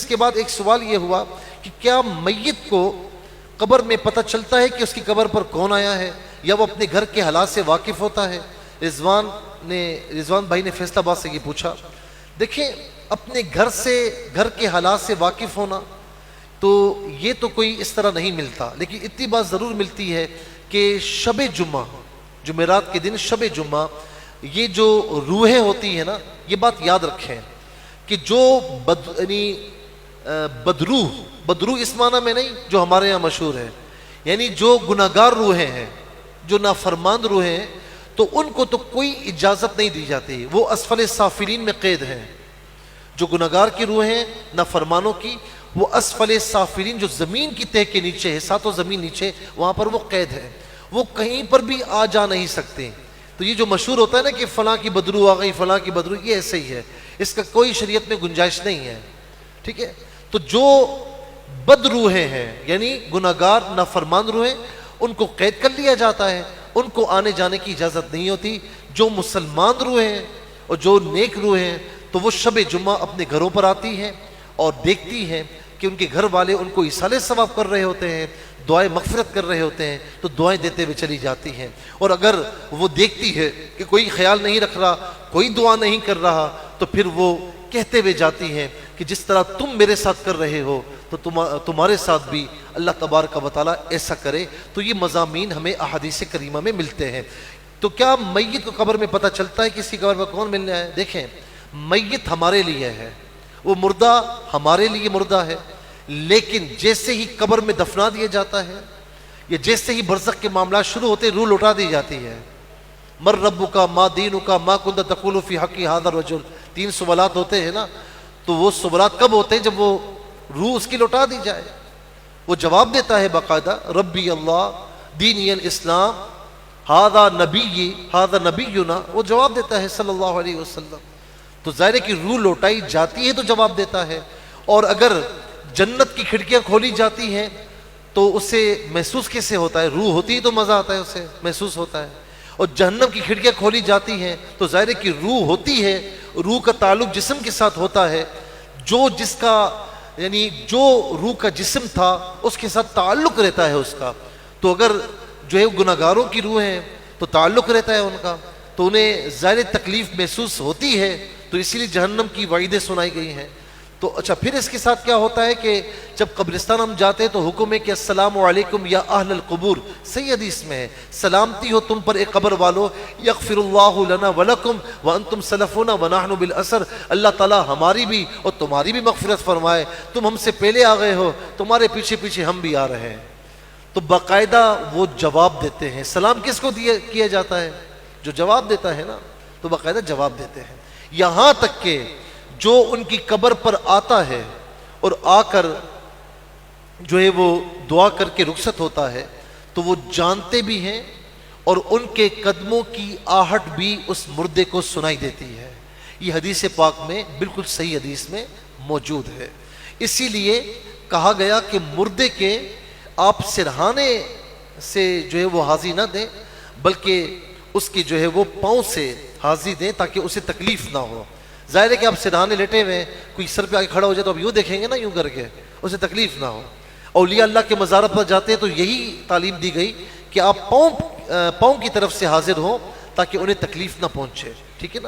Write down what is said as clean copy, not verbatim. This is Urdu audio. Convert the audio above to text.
کے بعد ایک سوال یہ ہوا کہ کیا میت کو قبر میں پتہ چلتا ہے کہ اس کی قبر پر کون آیا ہے، یا وہ اپنے گھر کے حالات سے واقف ہوتا ہے؟ رضوان بھائی نے فیصلہ آباد سے یہ پوچھا۔ دیکھیں، اپنے گھر کے حالات سے واقف ہونا تو یہ تو کوئی اس طرح نہیں ملتا، لیکن اتنی بات ضرور ملتی ہے کہ شب جمعہ، جمعرات کے دن شب جمعہ، یہ جو روحیں ہوتی ہیں نا، یہ بات یاد رکھیں کہ جو بدروح اس معنی میں نہیں جو ہمارے یہاں مشہور ہے، یعنی جو گناہگار روحیں ہیں، جو نافرمان روحیں ہیں، تو ان کو تو کوئی اجازت نہیں دی جاتی، وہ اسفل سافلین میں قید ہیں۔ جو گناہگار کی روحیں نافرمانوں کی، وہ اسفل سافلین، جو زمین کی تہہ کے نیچے ہے، ساتوں زمین نیچے، وہاں پر وہ قید ہے، وہ کہیں پر بھی آ جا نہیں سکتے۔ تو یہ جو مشہور ہوتا ہے نا کہ فلاں کی بدروح آ گئی، فلاں کی بدروح، یہ ایسے ہی ہے، اس کا کوئی شریعت میں گنجائش نہیں ہے، ٹھیک ہے؟ تو جو بد روحیں ہیں، یعنی گناہگار نافرمان روحیں، ان کو قید کر لیا جاتا ہے، ان کو آنے جانے کی اجازت نہیں ہوتی۔ جو مسلمان روحیں ہیں اور جو نیک روحیں ہیں، تو وہ شب جمعہ اپنے گھروں پر آتی ہیں اور دیکھتی ہیں کہ ان کے گھر والے ان کو ایصال ثواب کر رہے ہوتے ہیں، دعائیں مغفرت کر رہے ہوتے ہیں، تو دعائیں دیتے ہوئے چلی جاتی ہیں۔ اور اگر وہ دیکھتی ہے کہ کوئی خیال نہیں رکھ رہا، کوئی دعا نہیں کر رہا، تو پھر وہ کہتے ہوئے جاتی ہیں کہ جس طرح تم میرے ساتھ کر رہے ہو تو تمہارے ساتھ بھی اللہ تبارک و تعالیٰ ایسا کرے۔ تو یہ مضامین ہمیں احادیث کریمہ میں ملتے ہیں۔ تو کیا میت کو قبر میں پتہ چلتا ہے کسی قبر میں کون ملنے آیا ہے؟ دیکھیں، میت ہمارے لیے ہے، وہ مردہ ہمارے لیے مردہ ہے، لیکن جیسے ہی قبر میں دفنا دیا جاتا ہے، یا جیسے ہی برزخ کے معاملات شروع ہوتے، روح لوٹا دی جاتی ہے۔ مر ربک ما دینک ما کنت تقول فی حق ھذا الرجل، 3 سوالات ہوتے ہیں نا، تو وہ سوالات کب ہوتے ہیں؟ جب وہ روح اس کی لوٹا دی جائے۔ وہ جواب دیتا ہے باقاعدہ، ربی اللہ دینی الاسلام ھذا نبینا، وہ جواب دیتا ہے صلی اللہ علیہ وسلم۔ تو ظاہر ہے کہ روح لوٹائی جاتی ہے تو جواب دیتا ہے۔ اور اگر جنت کی کھڑکیاں کھولی جاتی ہیں تو اسے محسوس کیسے ہوتا ہے؟ روح ہوتی ہے تو مزہ آتا ہے، اسے محسوس ہوتا ہے۔ اور جہنم کی کھڑکیاں کھولی جاتی ہیں تو ظاہر ہے کہ روح ہوتی ہے، روح کا تعلق جسم کے ساتھ ہوتا ہے، جو روح کا جسم تھا اس کے ساتھ تعلق رہتا ہے اس کا۔ تو اگر جو ہے گناہگاروں کی روح ہیں تو تعلق رہتا ہے ان کا، تو انہیں ظاہر تکلیف محسوس ہوتی ہے، تو اسی لیے جہنم کی وعیدیں سنائی گئی ہیں۔ تو اچھا، پھر اس کے ساتھ کیا ہوتا ہے کہ جب قبرستان ہم جاتے ہیں تو حکم ہے کہ السلام علیکم یا اہل القبور، صحیح حدیث میں ہے، سلامتی ہو تم پر اے قبر والو، یغفر اللہ لنا ولکم وانتم سلفنا ونحن بالاسر، اللہ تعالیٰ ہماری بھی اور تمہاری بھی مغفرت فرمائے، تم ہم سے پہلے آ گئے ہو، تمہارے پیچھے پیچھے ہم بھی آ رہے ہیں۔ تو باقاعدہ وہ جواب دیتے ہیں۔ سلام کس کو کیا جاتا ہے؟ جو جواب دیتا ہے نا، تو باقاعدہ جواب دیتے ہیں۔ یہاں تک کہ جو ان کی قبر پر آتا ہے اور آ کر جو ہے وہ دعا کر کے رخصت ہوتا ہے، تو وہ جانتے بھی ہیں اور ان کے قدموں کی آہٹ بھی اس مردے کو سنائی دیتی ہے۔ یہ حدیث پاک میں بالکل صحیح حدیث میں موجود ہے۔ اسی لیے کہا گیا کہ مردے کے آپ سرہانے سے جو ہے وہ حاضی نہ دیں، بلکہ اس کی جو ہے وہ پاؤں سے حاضی دیں تاکہ اسے تکلیف نہ ہو۔ ظاہر ہے کہ آپ سرہانے لیٹے ہوئے ہیں، کوئی سر پہ آگے کھڑا ہو جائے تو آپ یوں دیکھیں گے نا، یوں کر کے، اسے تکلیف نہ ہو۔ اولیاء اللہ کے مزارات پر جاتے ہیں تو یہی تعلیم دی گئی کہ آپ پاؤں کی طرف سے حاضر ہوں تاکہ انہیں تکلیف نہ پہنچے، ٹھیک ہے نا۔